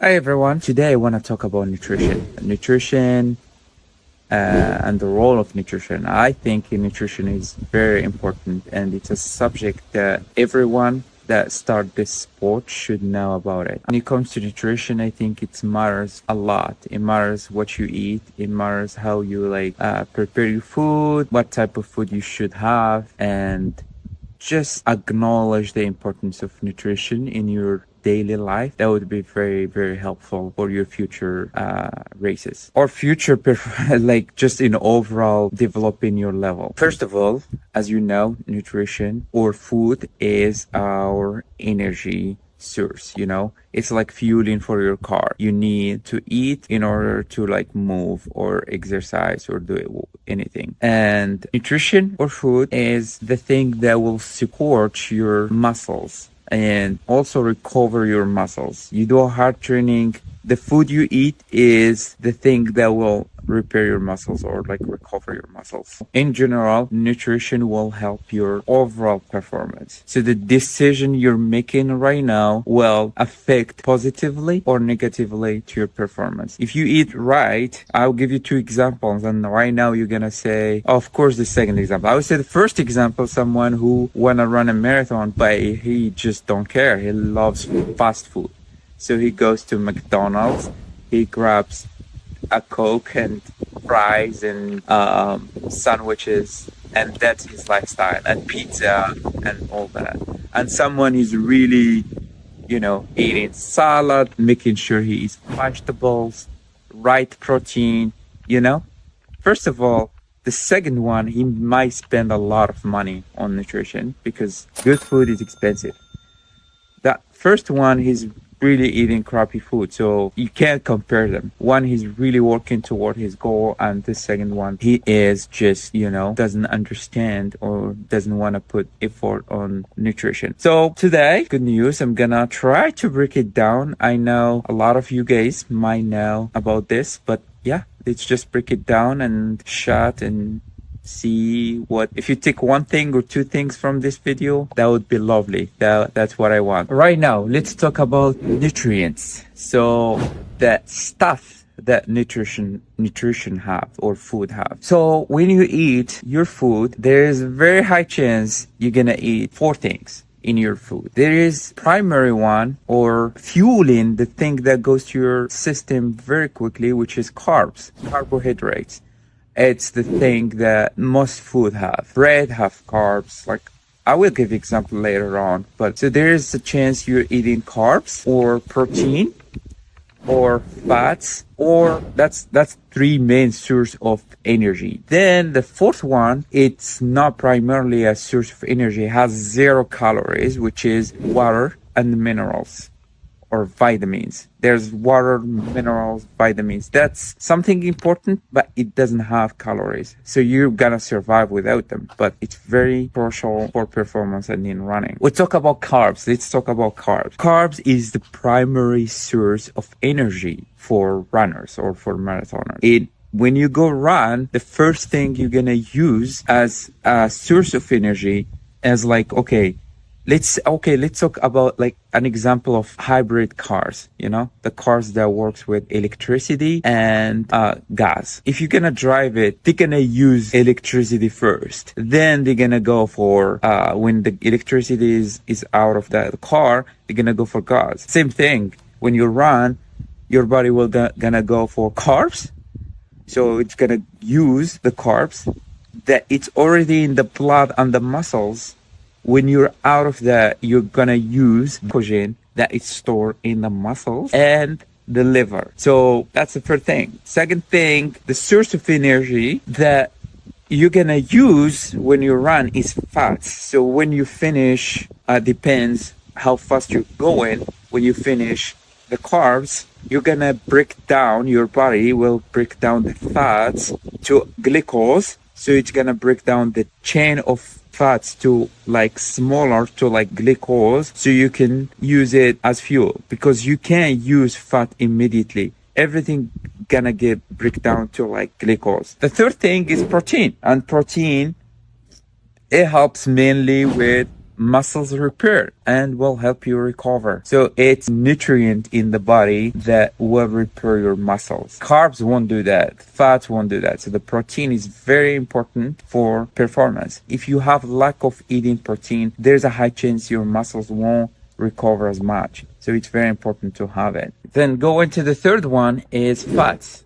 Hi everyone. Today I want to talk about nutrition and the role of nutrition. I think nutrition is very important and it's a subject that everyone that start this sport should know about it. When it comes to nutrition, I think it matters a lot. It matters what you eat. It matters how you prepare your food, what type of food you should have, and just acknowledge the importance of nutrition in your daily life. That would be very, very helpful for your future races or future, like just in overall developing your level. First of all, as you know, nutrition or food is our energy source. It's like fueling for your car. You need to eat in order to move or exercise or do anything. And nutrition or food is the thing that will support your muscles and also recover your muscles. You do hard training, the food you eat is the thing that will repair your muscles or recover your muscles. In general, nutrition will help your overall performance. So the decision you're making right now will affect positively or negatively to your performance. If you eat right, I'll give you two examples, and right now you're gonna say, of course, the second example. I would say the first example, someone who wanna run a marathon, but he just don't care. He loves fast food. So he goes to McDonald's, he grabs a Coke and fries and sandwiches, and that's his lifestyle, and pizza and all that. And someone is really, eating salad, making sure he eats vegetables, right protein, you know. First of all, the second one, he might spend a lot of money on nutrition because good food is expensive. That first one, he's really eating crappy food, so you can't compare them. One, he's really working toward his goal, and the second one, he is just doesn't understand or doesn't want to put effort on nutrition. So today, good news, I'm gonna try to break it down. I know a lot of you guys might know about this, but yeah, let's just break it down and chat and see what, if you take one thing or two things from this video, that would be lovely. That's what I want. Right now, let's talk about nutrients. So that stuff that nutrition have or food have. So when you eat your food, there is a very high chance you're gonna eat four things in your food. There is primary one, or fueling, the thing that goes to your system very quickly, which is carbs, carbohydrates. It's the thing that most food have. Bread have carbs. I will give example later on. But so there is a chance you're eating carbs or protein or fats, or that's three main source of energy. Then the fourth one, it's not primarily a source of energy. It has 0 calories, which is water and minerals. Or vitamins. There's water, minerals, vitamins. That's something important, but it doesn't have calories. So you're gonna survive without them, but it's very crucial for performance and in running. We talk about carbs. Let's talk about carbs. Carbs is the primary source of energy for runners or for marathoners. When you go run, the first thing you're gonna use as a source of energy is let's talk about an example of hybrid cars, the cars that works with electricity and gas. If you're gonna drive it, they're gonna use electricity first. Then they're gonna go for, when the electricity is out of the car, they're gonna go for gas. Same thing, when you run, your body will gonna go for carbs. So it's gonna use the carbs that it's already in the blood and the muscles. When you're out of that, you're gonna use glycogen that is stored in the muscles and the liver. So that's the first thing. Second thing, the source of energy that you're gonna use when you run is fats. So when you finish, depends how fast you're going. When you finish the carbs, you're gonna your body will break down the fats to glucose. So it's gonna break down the chain of fats to smaller to glucose, so you can use it as fuel, because you can't use fat immediately. Everything gonna break down to glucose. The third thing is protein, and protein, it helps mainly with muscles repair and will help you recover. So it's nutrient in the body that will repair your muscles. Carbs won't do that. Fats won't do that. So the protein is very important for performance. If you have lack of eating protein, there's a high chance your muscles won't recover as much. So it's very important to have it. Then go into the third one is fats.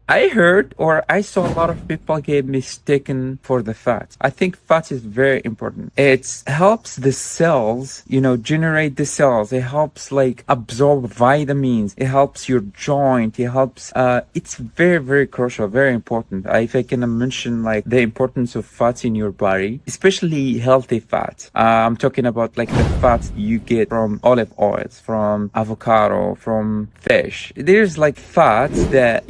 I heard or I saw a lot of people get mistaken for the fat. I think fat is very important. It helps the cells, generate the cells. It helps like absorb vitamins. It helps your joint. It helps, it's very, very crucial, very important. If I can mention like the importance of fats in your body, especially healthy fats. I'm talking about like the fats you get from olive oils, from avocado, from fish. There's like fats that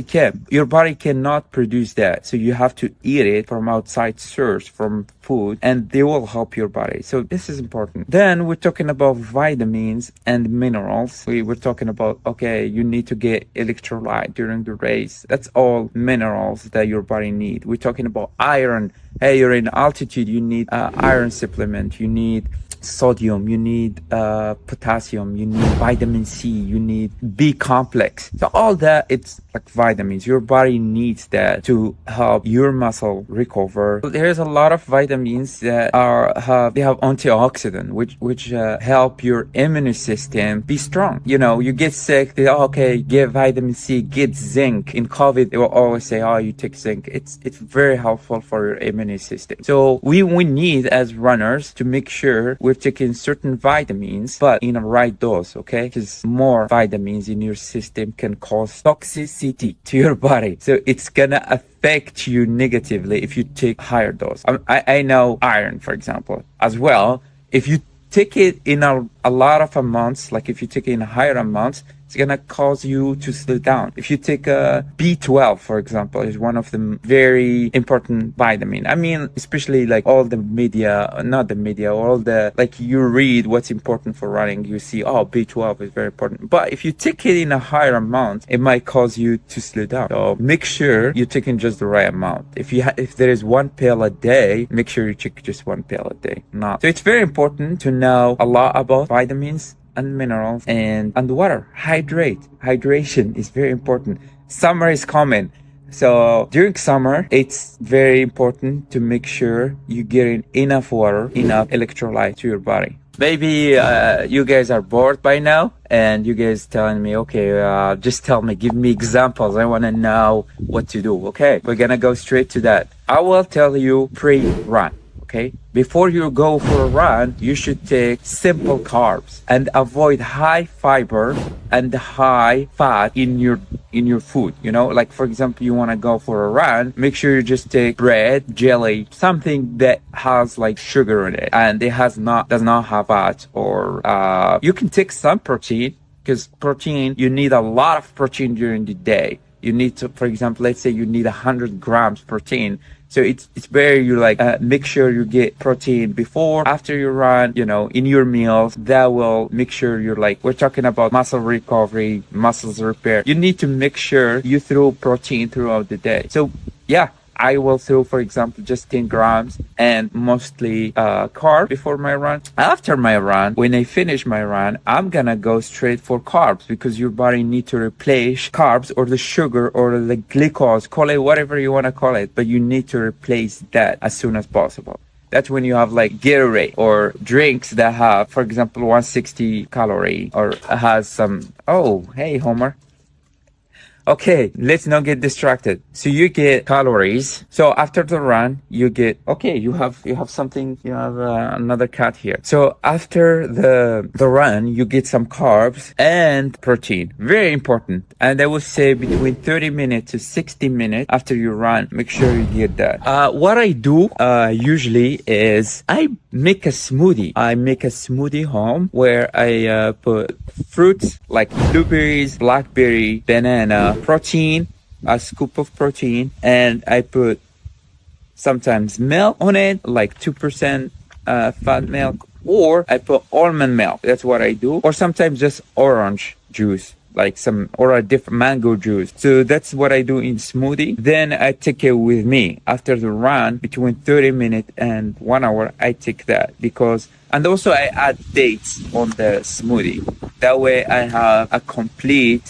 your body cannot produce that, so you have to eat it from outside source, from food, and they will help your body. So this is important. Then we're talking about vitamins and minerals. We're talking about, okay, you need to get electrolyte during the race. That's all minerals that your body needs. We're talking about iron. Hey, you're in altitude, you need iron supplement, you need sodium, you need potassium, you need vitamin C, you need B complex. So all that, it's like vitamins. Your body needs that to help your muscle recover. So there's a lot of vitamins that they have antioxidant, which help your immune system be strong. You get sick, get vitamin C, get zinc. In COVID, they will always say, you take zinc. It's very helpful for your immune system. So we need as runners to make sure we're taking certain vitamins, but in a right dose, okay? Because more vitamins in your system can cause toxicity to your body. So it's gonna affect you negatively if you take higher dose. I know iron, for example, as well. If you take it in a lot of amounts, like if you take it in higher amounts, it's gonna cause you to slow down. If you take a B12, for example, is one of the very important vitamin. I mean, especially like all the media, not the media, all the, like you read what's important for running, you see, B12 is very important. But if you take it in a higher amount, it might cause you to slow down. So make sure you're taking just the right amount. If there is one pill a day, make sure you take just one pill a day. So it's very important to know a lot about vitamins and minerals and water. Hydration is very important. Summer is coming, so during summer it's very important to make sure you get enough water, enough electrolyte to your body. Maybe you guys are bored by now and you guys telling me, okay, just tell me, give me examples. I want to know what to do. Okay, we're gonna go straight to that. I will tell you pre-run. Okay, before you go for a run, you should take simple carbs and avoid high fiber and high fat in your food. Like for example, you want to go for a run, make sure you just take bread, jelly, something that has like sugar in it and it does not have fat. Or you can take some protein, because protein, you need a lot of protein during the day. You need to, for example, let's say you need 100 grams protein. So it's better you make sure you get protein before, after you run, in your meals. That will make sure we're talking about muscle recovery, muscles repair. You need to make sure you throw protein throughout the day. So yeah, I will throw, for example, just 10 grams and mostly carb before my run. After my run, when I finish my run, I'm gonna go straight for carbs, because your body needs to replace carbs or the sugar or the glucose, call it whatever you want to call it, but you need to replace that as soon as possible. That's when you have like Gatorade or drinks that have, for example, 160 calorie or has some, hey Homer. Okay, let's not get distracted. So you get calories. So after the run, you get, you have something, you have another cat here. So after the run, you get some carbs and protein. Very important. And I would say between 30 minutes to 60 minutes after you run, make sure you get that. What I do usually is I make a smoothie. I make a smoothie home where I put fruits like blueberries, blackberry, banana, protein, a scoop of protein, and I put sometimes milk on it, like 2% fat milk, or I put almond milk. That's what I do. Or sometimes just orange juice like some or a different mango juice. So that's what I do in smoothie. Then I take it with me after the run between 30 minutes and 1 hour. I take that because, and also I add dates on the smoothie. That way I have a complete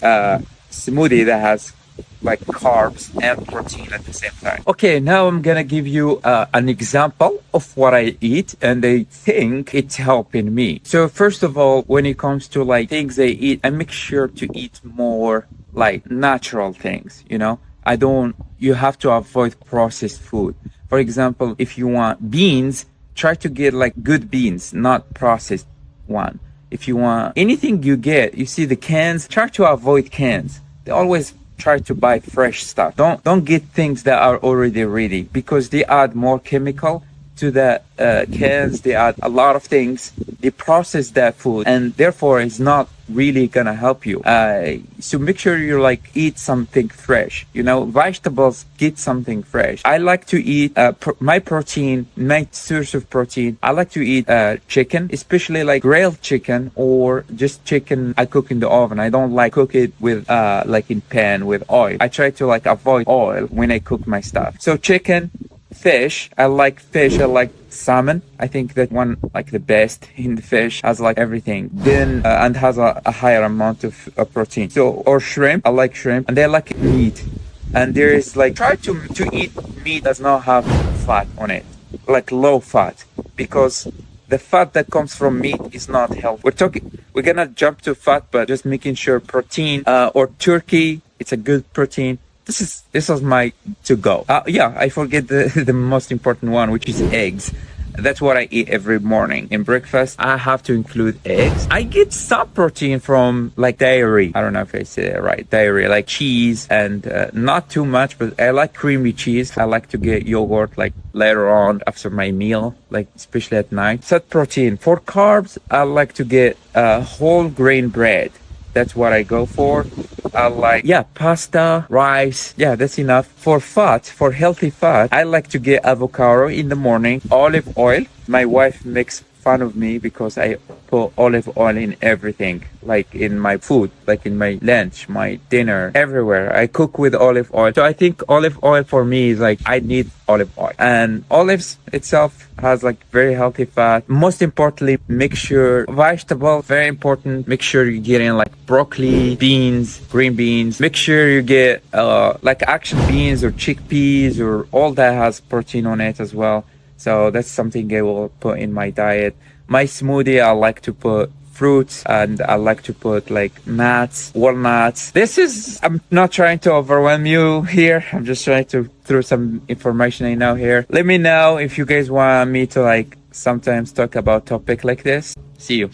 smoothie that has like carbs and protein at the same time. Okay, now I'm gonna give you an example of what I eat, and I think it's helping me. So first of all, when it comes to like things I eat, I make sure to eat more like natural things, you know. You have to avoid processed food. For example, if you want beans, try to get like good beans, not processed one. If you want anything you get, you see the cans, try to avoid cans. They always try to buy fresh stuff. Don't get things that are already ready because they add more chemical to the cans. They add a lot of things. They process that food, and therefore it's not really gonna help you. So make sure you like eat something fresh. You know, vegetables, get something fresh. I like to eat my protein, my source of protein. I like to eat chicken, especially like grilled chicken or just chicken I cook in the oven. I don't like cook it with like in pan with oil. I try to like avoid oil when I cook my stuff. So chicken. Fish, I like salmon. I think that one like the best in the fish, has like everything, then and has a higher amount of protein. So, or shrimp, I like shrimp, and I like meat. And there is like, try to eat meat does not have fat on it, like low fat, because the fat that comes from meat is not healthy. We're gonna jump to fat, but just making sure protein, or turkey, it's a good protein. This was my to go. Yeah, I forget the most important one, which is eggs. That's what I eat every morning. In breakfast, I have to include eggs. I get some protein from like dairy. I don't know if I say it right. Dairy, like cheese, and not too much, but I like creamy cheese. I like to get yogurt like later on after my meal, like especially at night. Set protein. For carbs, I like to get whole grain bread. That's what I go for. I like, pasta, rice. Yeah, that's enough. For fat, for healthy fat, I like to get avocado in the morning, olive oil. My wife makes fun of me because I put olive oil in everything, like in my food, like in my lunch, my dinner, everywhere. I cook with olive oil. So I think olive oil for me is like, I need olive oil. And olives itself has like very healthy fat. Most importantly, make sure vegetable, very important. Make sure you get in like broccoli, beans, green beans. Make sure you get like action beans or chickpeas or all that has protein on it as well. So that's something I will put in my diet. My smoothie, I like to put fruits, and I like to put like nuts, walnuts. I'm not trying to overwhelm you here. I'm just trying to throw some information I know here. Let me know if you guys want me to like sometimes talk about topic like this. See you.